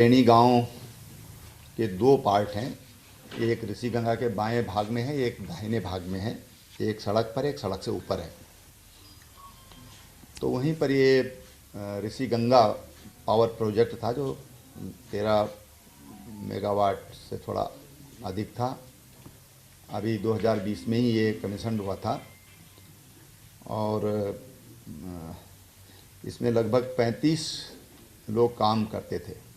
रैणी गांव के दो पार्ट हैं। एक ऋषि गंगा के बाएं भाग में है, एक दाहिने भाग में है। एक सड़क पर, एक सड़क से ऊपर है। तो वहीं पर ये ऋषि गंगा पावर प्रोजेक्ट था जो 13 मेगावाट से थोड़ा अधिक था। अभी 2020 में ही ये कमीशन हुआ था और इसमें लगभग 35 लोग काम करते थे।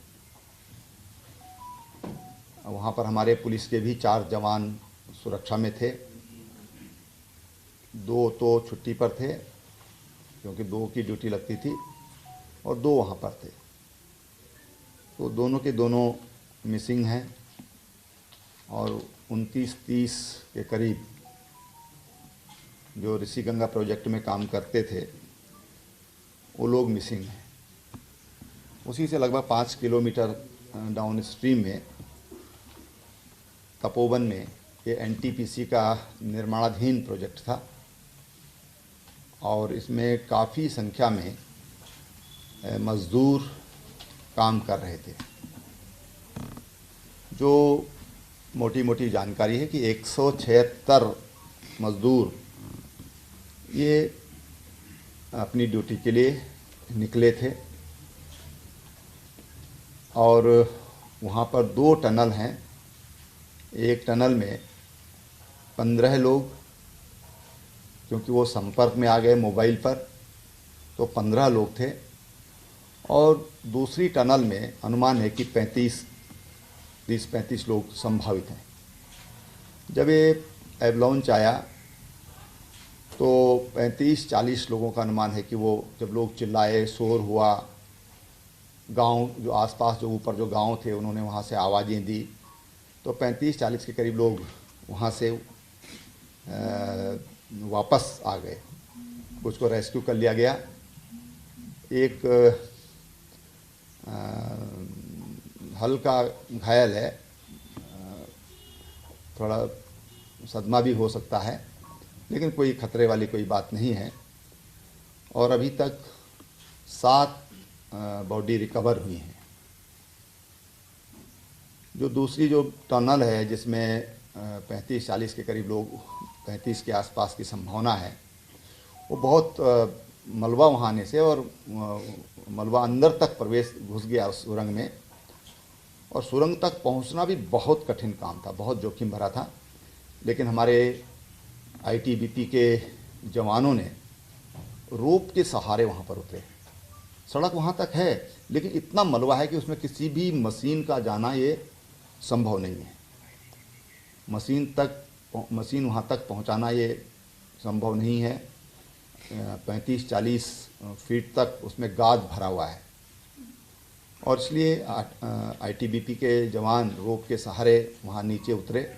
वहाँ पर हमारे पुलिस के भी 4 जवान सुरक्षा में थे। 2 तो छुट्टी पर थे क्योंकि 2 की ड्यूटी लगती थी और 2 वहाँ पर थे। तो दोनों के दोनों मिसिंग हैं और 29-30 के करीब जो ऋषि गंगा प्रोजेक्ट में काम करते थे वो लोग मिसिंग हैं। उसी से लगभग 5 किलोमीटर डाउन स्ट्रीम में तपोवन में ये एनटीपीसी का निर्माणाधीन प्रोजेक्ट था और इसमें काफ़ी संख्या में मज़दूर काम कर रहे थे। जो मोटी मोटी जानकारी है कि 176 मज़दूर ये अपनी ड्यूटी के लिए निकले थे और वहाँ पर 2 टनल हैं। एक टनल में 15 लोग, क्योंकि वो संपर्क में आ गए मोबाइल पर, तो 15 लोग थे और दूसरी टनल में अनुमान है कि 30-35 लोग संभावित हैं। जब ये एवलांच आया तो 35-40 लोगों का अनुमान है कि वो जब लोग चिल्लाए, शोर हुआ, गांव जो आसपास जो ऊपर जो गांव थे उन्होंने वहाँ से आवाज़ें दी, तो 35-40 के करीब लोग वहाँ से वापस आ गए। कुछ को रेस्क्यू कर लिया गया। एक हल्का घायल है, थोड़ा सदमा भी हो सकता है, लेकिन कोई खतरे वाली कोई बात नहीं है। और अभी तक 7 बॉडी रिकवर हुई हैं। जो दूसरी जो टनल है जिसमें 35-40 के करीब लोग, 35 के आसपास की संभावना है, वो बहुत मलबा वहाँ आने से और मलबा अंदर तक प्रवेश घुस गया उस सुरंग में और सुरंग तक पहुँचना भी बहुत कठिन काम था, बहुत जोखिम भरा था। लेकिन हमारे आईटीबीपी के जवानों ने रोप के सहारे वहाँ पर उतरे। सड़क वहाँ तक है लेकिन इतना मलबा है कि उसमें किसी भी मशीन का जाना ये संभव नहीं है। मशीन वहाँ तक पहुँचाना ये संभव नहीं है। 35-40 फीट तक उसमें गाद भरा हुआ है और इसलिए आईटीबीपी के जवान रोप के सहारे वहाँ नीचे उतरे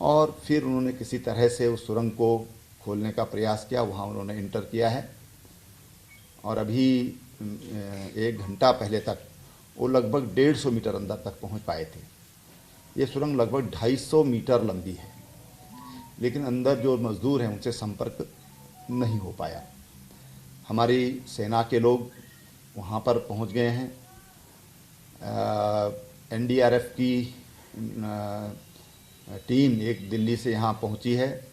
और फिर उन्होंने किसी तरह से उस सुरंग को खोलने का प्रयास किया। वहाँ उन्होंने इंटर किया है और अभी 1 घंटा पहले तक वो लगभग 150 मीटर अंदर तक पहुँच पाए थे। ये सुरंग लगभग 250 मीटर लंबी है, लेकिन अंदर जो मज़दूर हैं उनसे संपर्क नहीं हो पाया। हमारी सेना के लोग वहाँ पर पहुँच गए हैं। एनडीआरएफ की टीम एक दिल्ली से यहाँ पहुँची है।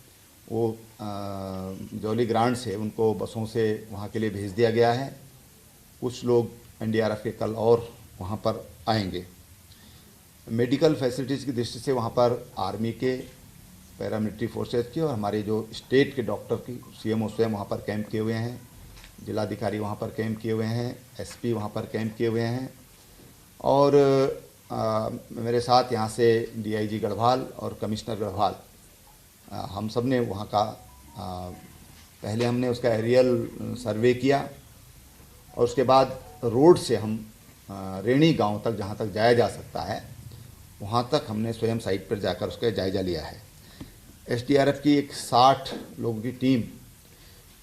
वो जौली ग्रांट से उनको बसों से वहाँ के लिए भेज दिया गया है। कुछ लोग एनडीआरएफ के कल और वहाँ पर आएंगे। मेडिकल फैसिलिटीज़ की दृष्टि से वहाँ पर आर्मी के, पैरामिलिट्री फोर्सेज की और हमारे जो स्टेट के डॉक्टर की सीएमओ स्वयं वहाँ पर कैंप किए हुए हैं। जिलाधिकारी वहाँ पर कैंप किए हुए हैं, एसपी वहाँ पर कैंप किए हुए हैं और मेरे साथ यहाँ से डीआईजी गढ़वाल और कमिश्नर गढ़वाल, हम सब ने वहाँ का पहले हमने उसका एरियल सर्वे किया और उसके बाद रोड से हम रैणी गांव तक, जहाँ तक जाया जा सकता है, वहाँ तक हमने स्वयं साइट पर जाकर उसका जायज़ा लिया है। एसडीआरएफ की एक 60 लोगों की टीम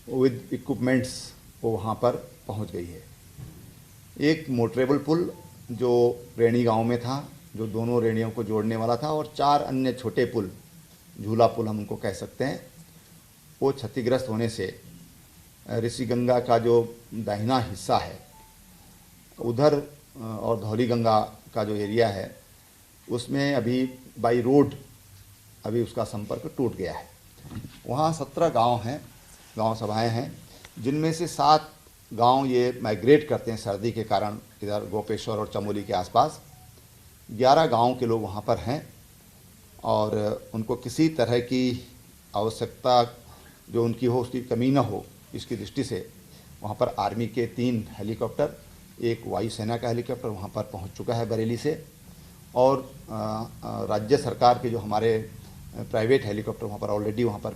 विद इक्विपमेंट्स वो वहाँ पर पहुँच गई है। एक मोटरेबल पुल जो रैणी गांव में था, जो दोनों रैणियों को जोड़ने वाला था, और 4 अन्य छोटे पुल, झूला पुल हम उनको कह सकते हैं, वो क्षतिग्रस्त होने से ऋषि गंगा का जो दाहिना हिस्सा है उधर और धौली गंगा का जो एरिया है उसमें अभी बाई रोड अभी उसका संपर्क टूट गया है। वहाँ 17 गांव हैं, गांव सभाएं हैं, जिनमें से 7 गांव ये माइग्रेट करते हैं सर्दी के कारण इधर गोपेश्वर और चमोली के आसपास। 11 गांव के लोग वहाँ पर हैं और उनको किसी तरह की आवश्यकता जो उनकी हो उसकी कमी न हो, इसकी दृष्टि से वहाँ पर आर्मी के 3 हेलीकॉप्टर, एक वायुसेना का हेलीकॉप्टर वहाँ पर पहुँच चुका है बरेली से, और राज्य सरकार के जो हमारे प्राइवेट हेलीकॉप्टर वहाँ पर ऑलरेडी वहाँ पर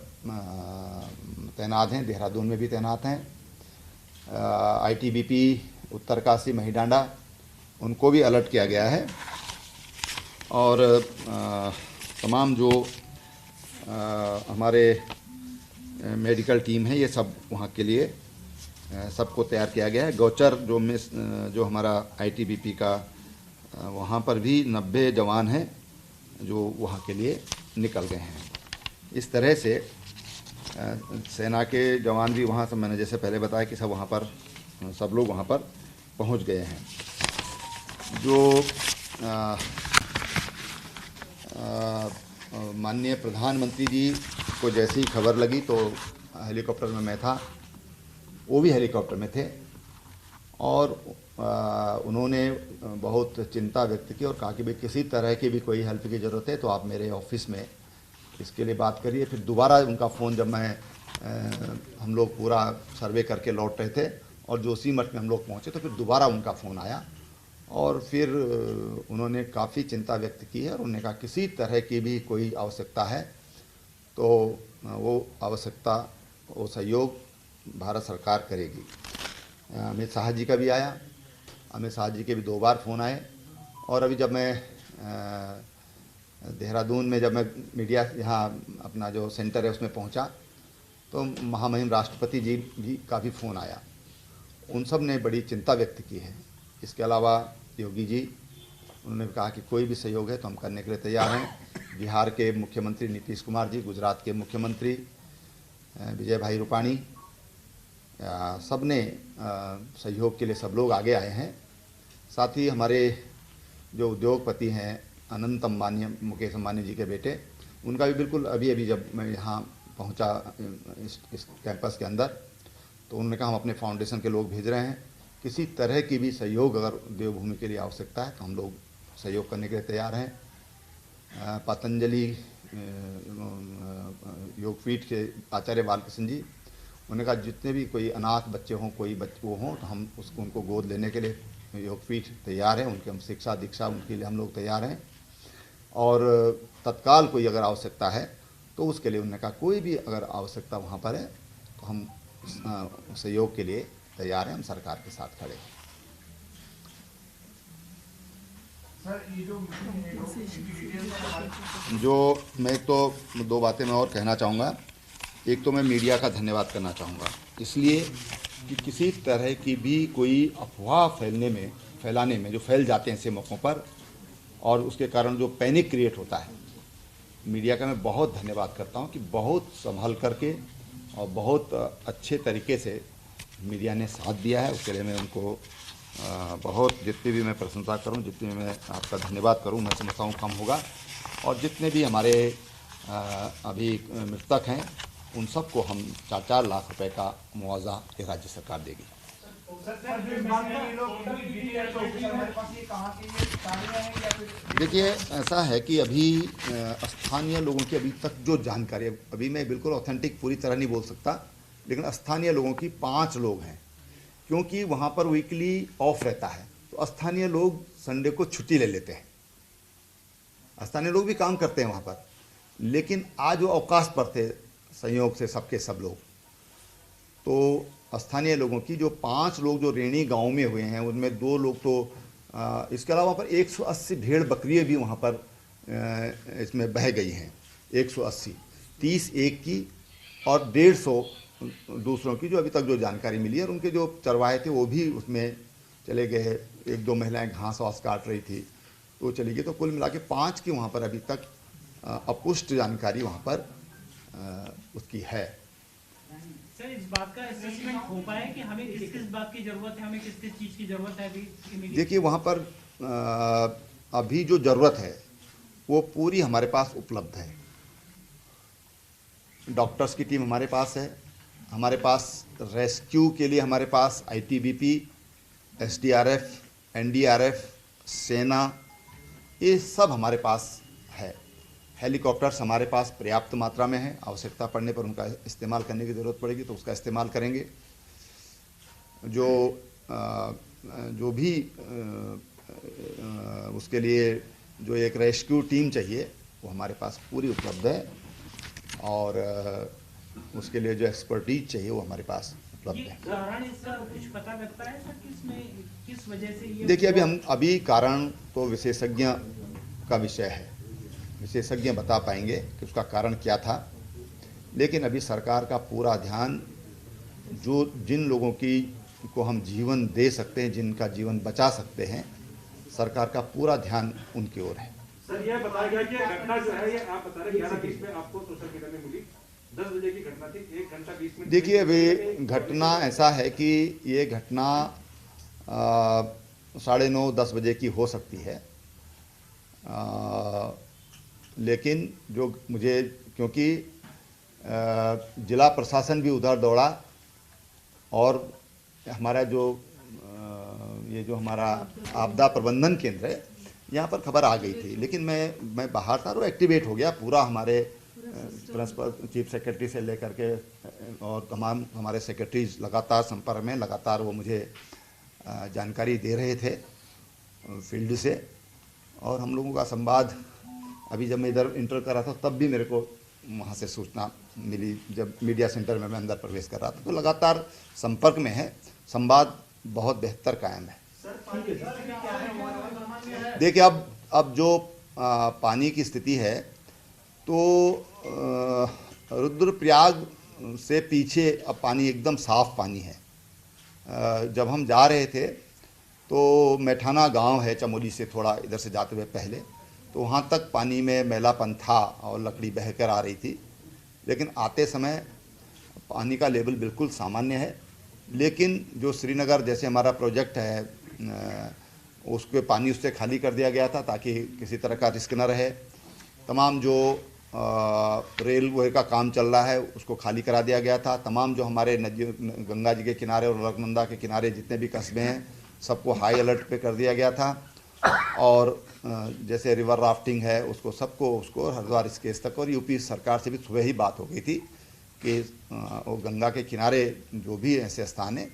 तैनात हैं, देहरादून में भी तैनात हैं। ITBP उत्तरकाशी महिडांडा उनको भी अलर्ट किया गया है और तमाम जो हमारे मेडिकल टीम है ये सब वहाँ के लिए सबको तैयार किया गया है। गौचर जो हमारा ITBP का वहाँ पर भी 90 जवान हैं जो वहाँ के लिए निकल गए हैं। इस तरह से सेना के जवान भी वहाँ से, मैंने जैसे पहले बताया कि सब वहाँ पर सब लोग वहाँ पर पहुँच गए हैं। जो माननीय प्रधानमंत्री जी को जैसी खबर लगी तो हेलीकॉप्टर में मैं था, वो भी हेलीकॉप्टर में थे और उन्होंने बहुत चिंता व्यक्त की और कहा कि भाई किसी तरह की भी कोई हेल्प की ज़रूरत है तो आप मेरे ऑफिस में इसके लिए बात करिए। फिर दोबारा उनका फ़ोन जब हम लोग पूरा सर्वे करके लौट रहे थे और जोशीमठ में हम लोग पहुँचे तो फिर दोबारा उनका फ़ोन आया और फिर उन्होंने काफ़ी चिंता व्यक्त की है और उन्होंने कहा किसी तरह की भी कोई आवश्यकता है तो वो आवश्यकता, वो सहयोग भारत सरकार करेगी। अमित शाह जी का भी आया, अमित शाह जी के भी 2 बार फ़ोन आए और अभी जब मैं देहरादून में जब मैं मीडिया यहाँ अपना जो सेंटर है उसमें पहुँचा तो महामहिम राष्ट्रपति जी भी का भी फ़ोन आया। उन सब ने बड़ी चिंता व्यक्त की है। इसके अलावा योगी जी, उन्होंने कहा कि कोई भी सहयोग है तो हम करने के लिए तैयार हैं। बिहार के मुख्यमंत्री नीतीश कुमार जी, गुजरात के मुख्यमंत्री विजय भाई रूपाणी, सब ने सहयोग के लिए सब लोग आगे आए हैं। साथ ही हमारे जो उद्योगपति हैं अनंत अंबानी, मुकेश अंबानी जी के बेटे, उनका भी बिल्कुल अभी जब मैं यहाँ पहुँचा इस कैंपस के अंदर तो उन्होंने कहा हम अपने फाउंडेशन के लोग भेज रहे हैं, किसी तरह की भी सहयोग अगर देवभूमि के लिए आवश्यकता है तो हम लोग सहयोग करने के लिए तैयार हैं। पतंजलि योगपीठ के आचार्य बालकृष्ण जी, उन्होंने कहा जितने भी कोई अनाथ बच्चे हों, कोई वो हों तो हम उनको गोद लेने के लिए योगपीठ तैयार है, उनकी हम शिक्षा दीक्षा उनके लिए हम लोग तैयार हैं। और तत्काल कोई अगर आवश्यकता है तो उसके लिए उन्होंने कहा कोई भी अगर आवश्यकता वहाँ पर है तो हम सहयोग के लिए तैयार हैं, हम सरकार के साथ खड़े हैं। जो मैं तो 2 बातें मैं और कहना चाहूँगा। एक तो मैं मीडिया का धन्यवाद करना चाहूँगा इसलिए कि किसी तरह की भी कोई अफवाह फैलाने में जो फैल जाते हैं ऐसे मौक़ों पर और उसके कारण जो पैनिक क्रिएट होता है, मीडिया का मैं बहुत धन्यवाद करता हूँ कि बहुत संभल करके और बहुत अच्छे तरीके से मीडिया ने साथ दिया है। उसके लिए मैं उनको बहुत, जितनी भी मैं प्रशंसा करूं, जितनी भी मैं आपका धन्यवाद करूं, मैं समझता हूं कम होगा। और जितने भी हमारे अभी मृतक हैं उन सबको हम 4-4 लाख रुपए का मुआवजा ये राज्य सरकार देगी। देखिए ऐसा है कि अभी स्थानीय लोगों की अभी तक जो जानकारी, अभी मैं बिल्कुल ऑथेंटिक पूरी तरह नहीं बोल सकता, लेकिन स्थानीय लोगों की 5 लोग हैं, क्योंकि वहाँ पर वीकली ऑफ रहता है तो स्थानीय लोग संडे को छुट्टी ले लेते हैं। स्थानीय लोग भी काम करते हैं वहाँ पर, लेकिन आज वो अवकाश पर थे संयोग से सबके सब लोग। तो स्थानीय लोगों की जो 5 लोग जो रेणी गांव में हुए हैं उनमें 2 लोग तो इसके अलावा पर 180 भेड़ बकरियाँ भी वहाँ पर इसमें बह गई हैं। 180, 30 एक की और 150 दूसरों की, जो अभी तक जो जानकारी मिली है। और उनके जो चरवाहे थे वो भी उसमें चले गए। 1-2 महिलाएं घास वास काट रही थी तो वो चली गई। तो कुल मिला के 5 की वहाँ पर अभी तक अपुष्ट जानकारी वहाँ पर उसकी है। सर, इस बात का असेसमेंट हो पाया कि हमें किस किस बात की जरूरत है, हमें किस किस चीज की जरूरत है अभी? देखिए वहाँ पर अभी जो ज़रूरत है वो पूरी हमारे पास उपलब्ध है। डॉक्टर्स की टीम हमारे पास है, हमारे पास रेस्क्यू के लिए हमारे पास आईटीबीपी, एसडीआरएफ, एनडीआरएफ, सेना, ये सब हमारे पास है। हेलीकॉप्टर्स हमारे पास पर्याप्त मात्रा में है, आवश्यकता पड़ने पर उनका इस्तेमाल करने की ज़रूरत पड़ेगी तो उसका इस्तेमाल करेंगे। जो भी उसके लिए जो एक रेस्क्यू टीम चाहिए वो हमारे पास पूरी उपलब्ध है और उसके लिए जो एक्सपर्टीज चाहिए वो हमारे पास उपलब्ध है। कारण इसका कुछ पता लगता है सर, किस वजह से ये? देखिए अभी कारण तो विशेषज्ञ का विषय है, विशेषज्ञ बता पाएंगे कि उसका कारण क्या था, लेकिन अभी सरकार का पूरा ध्यान जिन लोगों को हम जीवन दे सकते हैं, जिनका जीवन बचा सकते हैं, सरकार का पूरा ध्यान उनकी ओर है। सर यह बताया गया कि घटना जो है ये आप बता रहे 11:20 में आपको सोशल मीडिया में मिली, 10 बजे की घटना थी, 1 घंटा 20 मिनट। देखिए अभी घटना ऐसा है कि ये घटना 9:30-10 बजे की हो सकती है, लेकिन जो मुझे क्योंकि जिला प्रशासन भी उधर दौड़ा और हमारा ये जो हमारा आपदा प्रबंधन केंद्र है यहाँ पर खबर आ गई थी, लेकिन मैं बाहर था और एक्टिवेट हो गया पूरा। हमारे प्रिंसिपल चीफ सेक्रेटरी से लेकर के और तमाम हमारे सेक्रेटरीज लगातार संपर्क में, लगातार वो मुझे जानकारी दे रहे थे फील्ड से, और हम लोगों का संवाद अभी जब मैं इधर इंटर कर रहा था तब भी मेरे को वहाँ से सूचना मिली, जब मीडिया सेंटर में मैं अंदर प्रवेश कर रहा था, तो लगातार संपर्क में है, संवाद बहुत बेहतर कायम है। देखिए अब जो पानी की स्थिति है तो रुद्रप्रयाग से पीछे अब पानी एकदम साफ पानी है। जब हम जा रहे थे तो मैठाना गांव है चमोली से थोड़ा इधर से जाते हुए पहले, तो वहाँ तक पानी में मैलापन था और लकड़ी बहकर आ रही थी, लेकिन आते समय पानी का लेवल बिल्कुल सामान्य है। लेकिन जो श्रीनगर जैसे हमारा प्रोजेक्ट है उसके पानी उससे खाली कर दिया गया था ताकि किसी तरह का रिस्क न रहे। तमाम जो रेलवे का काम चल रहा है उसको खाली करा दिया गया था। तमाम जो हमारे नदी गंगा जी के किनारे और अलकनंदा के किनारे जितने भी कस्बे हैं सबको हाई अलर्ट पे कर दिया गया था, और जैसे रिवर राफ्टिंग है उसको हरिद्वार स्केच तक, और यूपी सरकार से भी सुबह ही बात हो गई थी कि वो गंगा के किनारे जो भी ऐसे स्थान है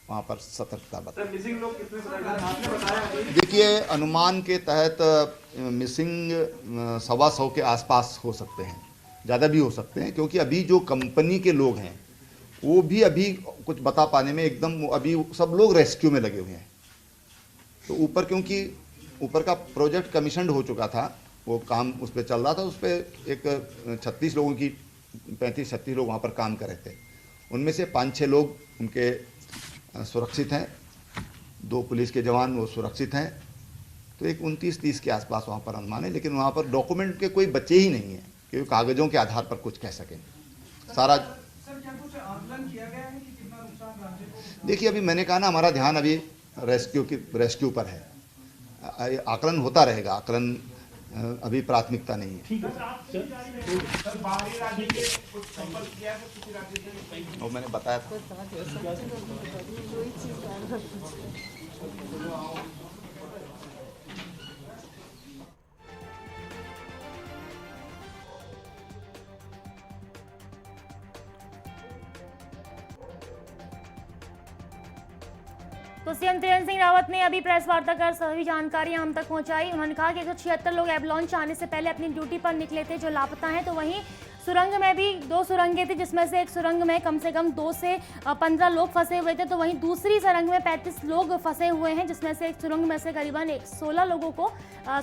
वहाँ पर सतर्कता बरतें। मिसिंग लोग कितने बताया? देखिए अनुमान के तहत मिसिंग 125 के आसपास हो सकते हैं, ज़्यादा भी हो सकते हैं, क्योंकि अभी जो कंपनी के लोग हैं वो भी अभी कुछ बता पाने में एकदम, अभी सब लोग रेस्क्यू में लगे हुए हैं। तो ऊपर क्योंकि ऊपर का प्रोजेक्ट कमीशनड हो चुका था, वो काम उस पर चल रहा था, उस पर एक 36 लोगों की 35-36 लोग वहाँ पर काम कर रहे थे, उनमें से 5-6 लोग उनके सुरक्षित हैं, 2 पुलिस के जवान वो सुरक्षित हैं, तो एक 29-30 के आसपास वहाँ पर अनुमान है। लेकिन वहाँ पर डॉक्यूमेंट के कोई बचे ही नहीं है कि कागज़ों के आधार पर कुछ कह सकें। सारा सर क्या कुछ आकलन किया गया है कि कितना नुकसान राज्य को? देखिए अभी मैंने कहा ना हमारा ध्यान अभी रेस्क्यू पर है, आकलन होता रहेगा, आकलन अभी प्राथमिकता नहीं है। सर बाहरी राज्य के कुछ संपर्क किया है किसी राज्य से? वो मैंने बताया था। तो सीएम त्रिवेंद्र सिंह रावत ने अभी प्रेस वार्ता कर सभी जानकारी हम तक पहुंचाई। उन्होंने कहा कि 176 लोग एवलांच आने से पहले अपनी ड्यूटी पर निकले थे जो लापता हैं, तो वहीं सुरंग में भी 2 सुरंगें थी जिसमें से एक सुरंग में कम से कम 2 से 15 लोग फंसे हुए थे, तो वहीं दूसरी सुरंग में 35 लोग फंसे हुए हैं, जिसमें से एक सुरंग में से करीबन 16 लोगों को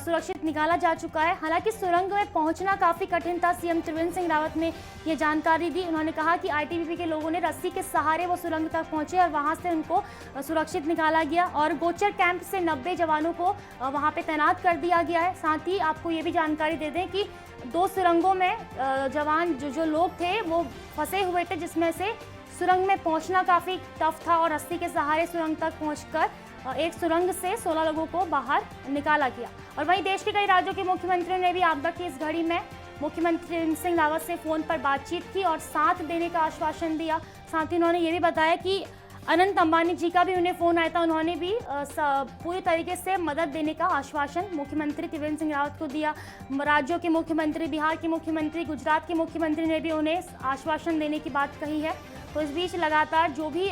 सुरक्षित निकाला जा चुका है। हालांकि सुरंग में पहुंचना काफ़ी कठिन था, सीएम त्रिवेंद्र सिंह रावत ने ये जानकारी दी। उन्होंने कहा कि आईटीबीपी के लोगों ने रस्सी के सहारे वो सुरंग तक पहुंचे और वहां से उनको सुरक्षित निकाला गया, और गोचर कैंप से 90 जवानों को वहां पे तैनात कर दिया गया है। साथ ही आपको ये भी जानकारी दे दें कि 2 सुरंगों में जवान जवान जो लोग थे वो फंसे हुए थे, जिसमें से सुरंग में पहुंचना काफ़ी टफ था और रस्सी के सहारे सुरंग तक पहुंचकर एक सुरंग से 16 लोगों को बाहर निकाला गया। और वहीं देश के कई राज्यों के मुख्यमंत्रियों ने भी आपदा की इस घड़ी में मुख्यमंत्री त्रिवेंद्र सिंह रावत से फ़ोन पर बातचीत की और साथ देने का आश्वासन दिया। साथ ही उन्होंने ये भी बताया कि अनंत अंबानी जी का भी उन्हें फ़ोन आया था, उन्होंने भी पूरी तरीके से मदद देने का आश्वासन मुख्यमंत्री त्रिवेंद्र सिंह रावत को दिया। राज्यों के मुख्यमंत्री, बिहार के मुख्यमंत्री, गुजरात के मुख्यमंत्री ने भी उन्हें आश्वासन देने की बात कही है। तो इस बीच लगातार जो भी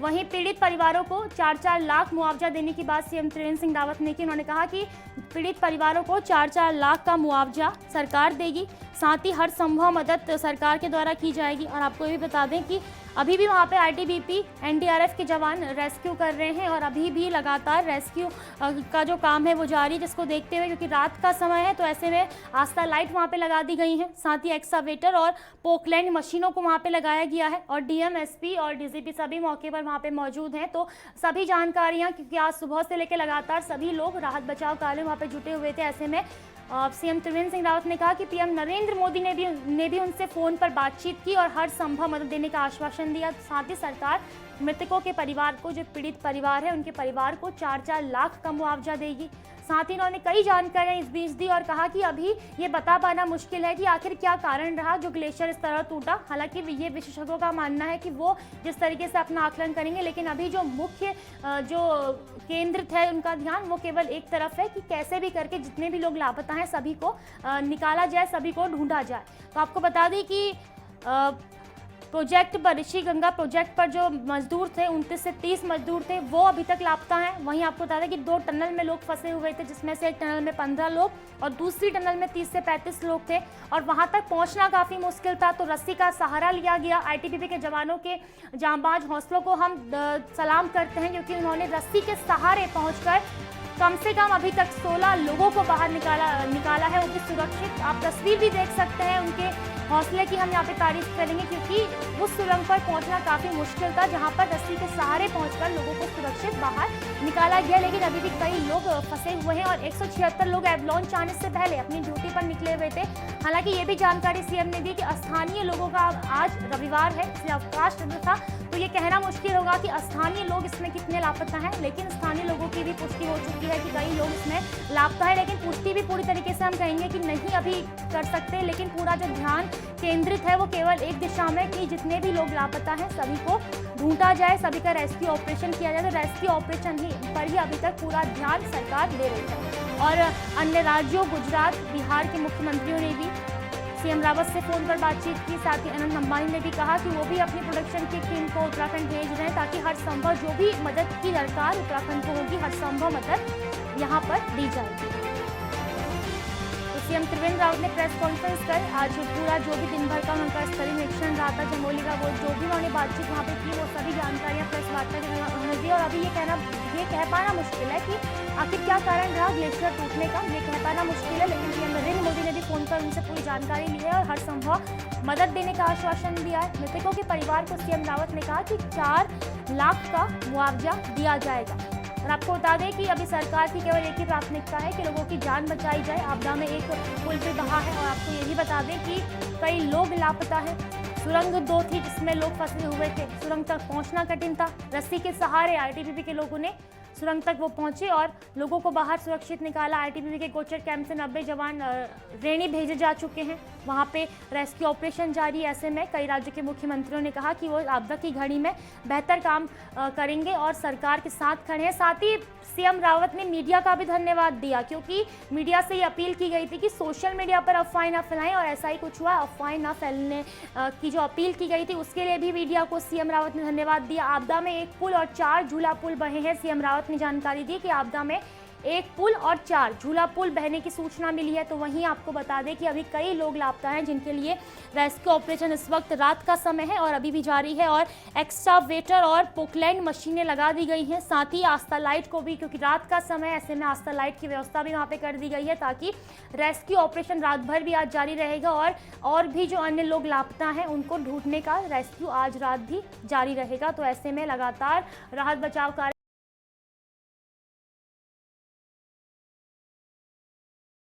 वहीं पीड़ित परिवारों को 4-4 लाख मुआवजा देने की बात सीएम त्रिवेंद्र सिंह रावत ने की। उन्होंने कहा कि पीड़ित परिवारों को 4-4 लाख का मुआवजा सरकार देगी, साथ ही हर संभव मदद सरकार के द्वारा की जाएगी। और आपको ये भी बता दें कि अभी भी वहाँ पे आईटीबीपी, एनडीआरएफ के जवान रेस्क्यू कर रहे हैं और अभी भी लगातार रेस्क्यू का जो काम है वो जारी है, जिसको देखते हुए क्योंकि रात का समय है तो ऐसे में आस्था लाइट वहाँ पे लगा दी गई हैं, साथ ही एक्सावेटर और पोकलैंड मशीनों को वहाँ पे लगाया गया है और डीएम, एसपी और डीजीपी सभी मौके पर वहाँ पे मौजूद हैं। तो सभी जानकारियाँ, क्योंकि आज सुबह से लेकर लगातार सभी लोग राहत बचाव कार्य में वहाँ पे जुटे हुए थे, ऐसे में सीएम त्रिवेंद्र सिंह रावत ने कहा कि पीएम नरेंद्र मोदी ने भी उनसे फ़ोन पर बातचीत की और हर संभव मदद देने का आश्वासन दिया। साथ ही सरकार मृतकों के परिवार को, जो पीड़ित परिवार है उनके परिवार को 4-4 लाख का मुआवजा देगी। साथ ही उन्होंने कई जानकारियां इस बीच दी और कहा कि अभी ये बता पाना मुश्किल है कि आखिर क्या कारण रहा जो ग्लेशियर इस तरह टूटा। हालांकि ये विशेषज्ञों का मानना है कि वो जिस तरीके से अपना आकलन करेंगे, लेकिन अभी जो मुख्य जो केंद्रित है उनका ध्यान वो केवल एक तरफ है कि कैसे भी करके जितने भी लोग लापता हैं सभी को निकाला जाए, सभी को ढूंढा जाए। तो आपको बता दें कि प्रोजेक्ट पर, ऋषि गंगा प्रोजेक्ट पर जो मजदूर थे 29 से 30 मजदूर थे वो अभी तक लापता हैं। वहीं आपको बता दें कि 2 टनल में लोग फंसे हुए थे, जिसमें से एक टनल में 15 लोग और दूसरी टनल में 30 से 35 लोग थे और वहां तक पहुंचना काफ़ी मुश्किल था। तो रस्सी का सहारा लिया गया। आईटीबीपी के जवानों के जांबाज हौसलों को हम सलाम करते हैं, क्योंकि उन्होंने रस्सी के सहारे पहुँचकर कम से कम अभी तक 16 लोगों को बाहर निकाला है, वो भी सुरक्षित। आप तस्वीर भी देख सकते हैं उनके हौसले की हम यहाँ पे तारीफ करेंगे, क्योंकि उस सुरंग पर पहुंचना काफ़ी मुश्किल था जहाँ पर रस्सी के सहारे पहुंचकर लोगों को सुरक्षित बाहर निकाला गया। लेकिन अभी भी कई लोग फंसे हुए हैं और 176 लोग एवलॉन्च आने से पहले अपनी ड्यूटी पर निकले हुए थे। हालांकि ये भी जानकारी सीएम ने दी कि स्थानीय लोगों का आज रविवार है इसलिए अवकाश था, तो ये कहना मुश्किल होगा कि स्थानीय लोग इसमें कितने लापता हैं। लेकिन स्थानीय लोगों की भी पुष्टि हो चुकी है कि कई लोग इसमें लापता है, लेकिन पुष्टि भी पूरी तरीके से हम कहेंगे कि नहीं अभी कर सकते। लेकिन पूरा जो ध्यान केंद्रित है वो केवल एक दिशा में कि जितने भी लोग लापता हैं सभी को ढूंढा जाए, सभी का रेस्क्यू ऑपरेशन किया जाए। तो रेस्क्यू ऑपरेशन पर ही अभी तक पूरा ध्यान सरकार दे रही है। और अन्य राज्यों, गुजरात, बिहार के मुख्यमंत्रियों ने भी सीएम रावत से फ़ोन पर बातचीत की। साथ ही अनंत अंबानी ने भी कहा कि वो भी अपनी प्रोडक्शन की टीम को उत्तराखंड भेज रहे हैं ताकि हर संभव जो भी मदद की दरकार उत्तराखंड को होगी, हर संभव मदद यहाँ पर दी जाएगी। सीएम त्रिवेंद्र रावत ने प्रेस कॉन्फ्रेंस कर आज पूरा जो भी दिन भर का उनका स्तरीय निरीक्षण रहा था चमोली का, वो जो भी उन्होंने बातचीत वहाँ पे की वो सभी जानकारियाँ प्रेस वार्ता के दौरान उन्होंने दी। और अभी ये कह पाना मुश्किल है कि आखिर क्या कारण रहा ग्लेशियर टूटने का, ये कह पाना मुश्किल है। लेकिन पीएम नरेंद्र मोदी ने भी फ़ोन पर उनसे पूरी जानकारी ली है और हर संभव मदद देने का आश्वासन दिया है। मृतकों के परिवार को सीएम रावत ने कहा कि 4 लाख का मुआवजा दिया जाएगा। और आपको बता दें कि अभी सरकार की केवल एक ही प्राथमिकता है कि लोगों की जान बचाई जाए। आपदा में एक पुल भी बहा है और आपको यही बता दें कि कई लोग लापता हैं। सुरंग 2 थी जिसमें लोग फंसे हुए थे, सुरंग तक पहुंचना कठिन था। रस्सी के सहारे आईटीबीपी के लोगों ने सुरंग तक वो पहुंचे और लोगों को बाहर सुरक्षित निकाला। आईटीबीपी के कोचर कैंप से 90 जवान रेणी भेजे जा चुके हैं, वहां पे रेस्क्यू ऑपरेशन जारी। ऐसे में कई राज्यों के मुख्यमंत्रियों ने कहा कि वो आपदा की घड़ी में बेहतर काम करेंगे और सरकार के साथ खड़े हैं। साथ ही सीएम रावत ने मीडिया का भी धन्यवाद दिया, क्योंकि मीडिया से ये अपील की गई थी कि सोशल मीडिया पर अफवाहें ना फैलाएं और ऐसा ही कुछ हुआ। अफवाहें ना फैलने की जो अपील की गई थी उसके लिए भी मीडिया को सीएम रावत ने धन्यवाद दिया। आपदा में 1 पुल और 4 झूला पुल बहे हैं। सीएम रावत ने जानकारी दी कि आपदा में 1 पुल और 4 झूला पुल बहने की सूचना मिली है। तो वहीं आपको बता दें कि अभी कई लोग लापता हैं जिनके लिए रेस्क्यू ऑपरेशन इस वक्त रात का समय है और अभी भी जारी है और एक्सकावेटर और पोकलैंड मशीनें लगा दी गई हैं। साथ ही आस्था लाइट को भी, क्योंकि रात का समय ऐसे में आस्था लाइट की व्यवस्था भी वहाँ पे कर दी गई है ताकि रेस्क्यू ऑपरेशन रात भर भी आज जारी रहेगा और भी जो अन्य लोग लापता हैं उनको ढूंढने का रेस्क्यू आज रात भी जारी रहेगा। तो ऐसे में लगातार राहत बचाव कार्य